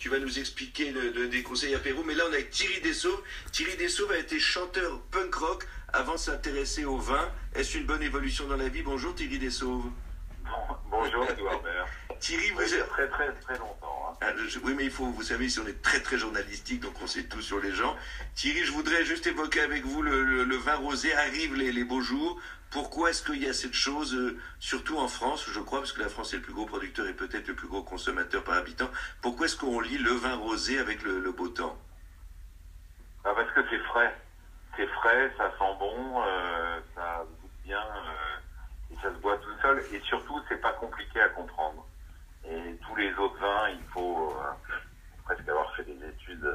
tu vas nous expliquer des conseils apéro. Mais là, on est avec Thierry Dessauves. Thierry Dessauves a été chanteur punk rock avant de s'intéresser au vin. Est-ce une bonne évolution dans la vie? Bonjour Thierry Dessauves. Bonjour Edouard. Thierry, vous êtes êtes... très longtemps. Hein. Oui, mais il faut, vous savez, si on est très journalistique, donc on sait tout sur les gens. Thierry, je voudrais juste évoquer avec vous le vin rosé. Arrivent les beaux jours. Pourquoi est-ce qu'il y a cette chose, surtout en France, je crois, parce que la France est le plus gros producteur et peut-être le plus gros consommateur par habitant, pourquoi est-ce qu'on lit le vin rosé avec le beau temps? Parce que c'est frais. C'est frais, ça sent bon, ça goûte bien, et ça se boit tout seul. Et surtout, c'est pas compliqué à comprendre. Et tous les autres vins, il faut presque avoir fait des études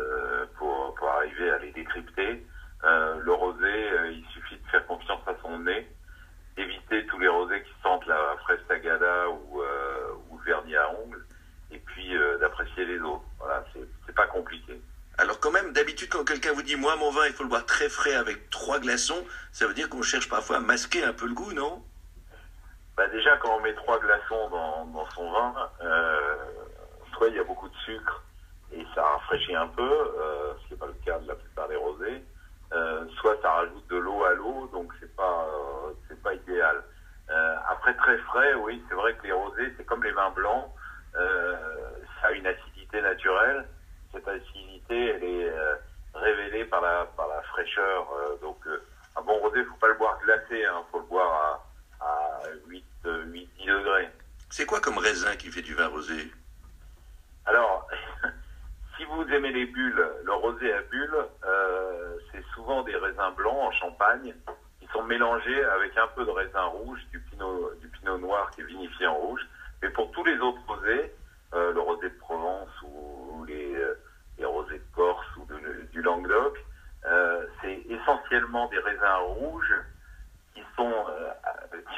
pour arriver à les décrypter. Le rosé, il suffit de faire confiance à son nez, éviter tous les rosés qui sentent la fraise tagada ou le vernis à ongles, et puis d'apprécier les autres. Voilà, c'est pas compliqué. Alors quand même, d'habitude, quand quelqu'un vous dit « moi, mon vin, il faut le boire très frais avec 3 glaçons », ça veut dire qu'on cherche parfois à masquer un peu le goût, non? Déjà, quand on met 3 glaçons dans son vin, soit il y a beaucoup de sucre et ça rafraîchit un peu, ce qui n'est pas le cas de la plupart des rosés, soit ça rajoute de l'eau à l'eau, donc c'est pas idéal. Après, très frais, oui, c'est vrai que les rosés, c'est comme les vins blancs, ça a une acidité naturelle. Cette acidité, elle est révélée par la fraîcheur. Donc, un bon rosé, il ne faut pas le boire glacé, il faut le boire à 8-10 degrés. C'est quoi comme raisin qui fait du vin rosé? Alors, si vous aimez les bulles, le rosé à bulles, c'est souvent des raisins blancs en Champagne qui sont mélangés avec un peu de raisin rouge, du pinot noir qui est vinifié en rouge. Mais pour tous les autres rosés, le rosé de Provence ou les rosés de Corse ou du Languedoc, c'est essentiellement des raisins rouges qui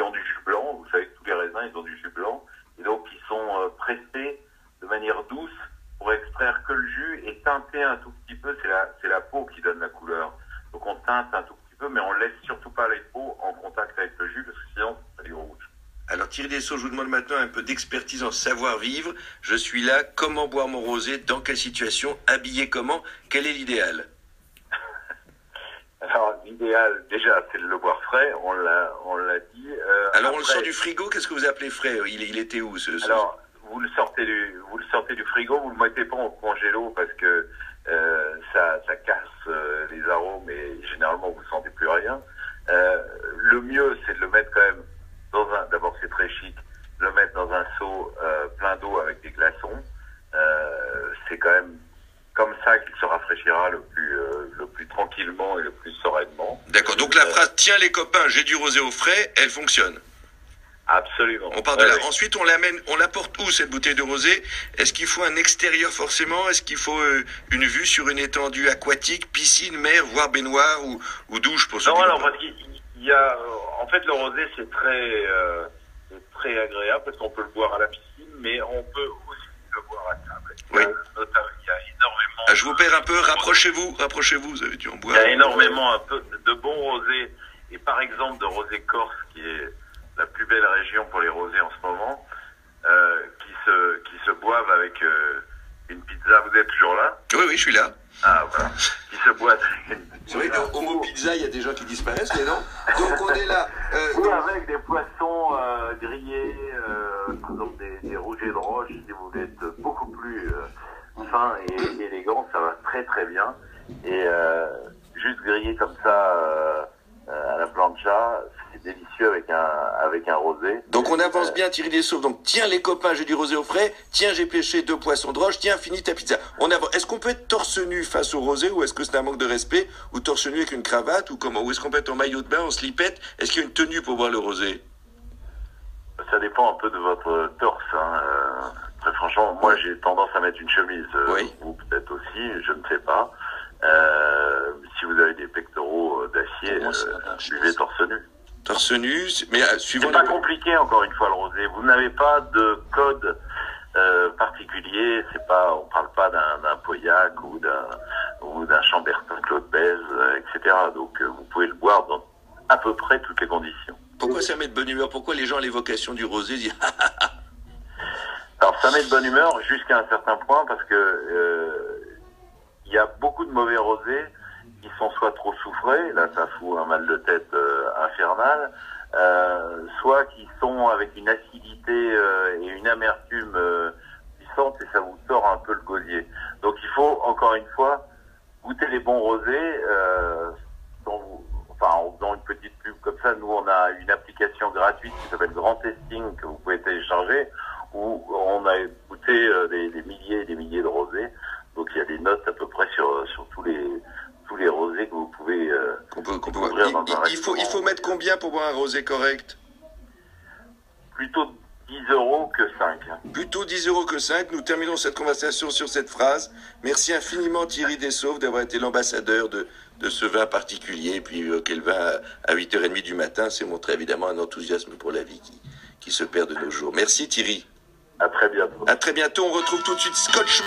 ont du jus blanc. Vous savez que tous les raisins, ils ont du jus blanc. Et donc, ils sont pressés de manière douce pour extraire que le jus et teinter un tout petit peu. C'est la peau qui donne la couleur. Donc, on teinte un tout petit peu, mais on laisse surtout pas les peaux en contact avec le jus parce que sinon, ça devient rouge. Alors Thierry Dessauves, je vous demande maintenant un peu d'expertise en savoir-vivre. Je suis là, comment boire mon rosé, dans quelle situation, habillé comment, quel est l'idéal? Alors l'idéal, déjà, c'est de le boire frais, on l'a dit. Alors après, on le sort du frigo, qu'est-ce que vous appelez frais? Il était où Alors, vous le sortez du frigo, vous le mettez pas au congélo parce que ça casse les arômes et généralement vous ne sentez plus rien. Le mieux, c'est de le mettre quand même d'abord c'est très chic, le mettre dans un seau plein d'eau avec des glaçons. C'est quand même comme ça qu'il se rafraîchira le plus tranquillement et le plus sereinement. D'accord, donc la phrase « Tiens les copains, j'ai du rosé au frais », elle fonctionne. Absolument. On part de là. Oui. Ensuite, on l'apporte où cette bouteille de rosé? Est-ce qu'il faut un extérieur forcément? Est-ce qu'il faut une vue sur une étendue aquatique, piscine, mer, voire baignoire ou douche pour ceux qui... Non, alors parce qu'il y a... En fait, le rosé, c'est très agréable parce qu'on peut le boire à la piscine, mais on peut aussi le boire à table. Oui. Il y a énormément... Je vous perds un peu, rapprochez-vous, vous avez dû en boire. Il y a énormément un peu de bons rosés, et par exemple de rosé corse, qui est la plus belle région pour les rosés en ce moment, qui se boivent avec une pizza. Vous êtes toujours là? Oui, je suis là. Ah, voilà. Qui se boivent avec une pizza. C'est vrai qu'au mot pizza, il y a des gens qui disparaissent, mais non. Donc on est là. Oui, avec des poissons grillés, donc des rougets de roche, si vous voulez être beaucoup plus fin et élégant, ça va très bien. Et juste grillé comme ça à la plancha, c'est délicieux avec un rosé. Donc on avance bien, Thierry Dessauves. Donc tiens les copains, j'ai du rosé au frais. Tiens, j'ai pêché 2 poissons de roche. Tiens, finis ta pizza. On avance. Est-ce qu'on peut être torse nu face au rosé ou est-ce que c'est un manque de respect? Ou torse nu avec une cravate ou comment? Ou est-ce qu'on peut être en maillot de bain, en slipette? Est-ce qu'il y a une tenue pour boire le rosé? Ça dépend un peu de votre torse. Très franchement, moi j'ai tendance à mettre une chemise. Oui. Vous peut-être aussi, je ne sais pas. Si vous avez des pectoraux d'acier, buvez torse nu. Torse nu, mais suivant... C'est pas compliqué, encore une fois, le rosé. Vous n'avez pas de code particulier. On parle pas d'un Pauillac ou d'un Chambertin Claude Bèze, etc. Donc vous pouvez le boire dans à peu près toutes les conditions. Pourquoi ça met de bonne humeur? Pourquoi les gens à l'évocation du rosé disent Alors ça met de bonne humeur jusqu'à un certain point parce que il y a beaucoup de mauvais rosés qui sont soit trop soufrés, là ça fout un mal de tête infernal, soit qui sont avec une acidité et une amertume puissante et ça vous sort un peu le gosier. Donc il faut encore une fois goûter les bons rosés. En faisant une petite pub comme ça, nous on a une application gratuite qui s'appelle Grand Testing que vous pouvez télécharger où on a goûté des milliers et des milliers de rosés. Donc il y a des notes à peu près sur tous les rosés que vous pouvez qu'on peut voir. Il faut mettre combien pour boire un rosé correct? Plutôt 10 € que 5. Plutôt 10 € que 5. Nous terminons cette conversation sur cette phrase. Merci infiniment Thierry Dessauves d'avoir été l'ambassadeur de ce vin particulier. Et puis quel vin à 8h30 du matin, c'est montrer évidemment un enthousiasme pour la vie qui se perd de nos jours. Merci Thierry. À très bientôt. À très bientôt. On retrouve tout de suite Scotch.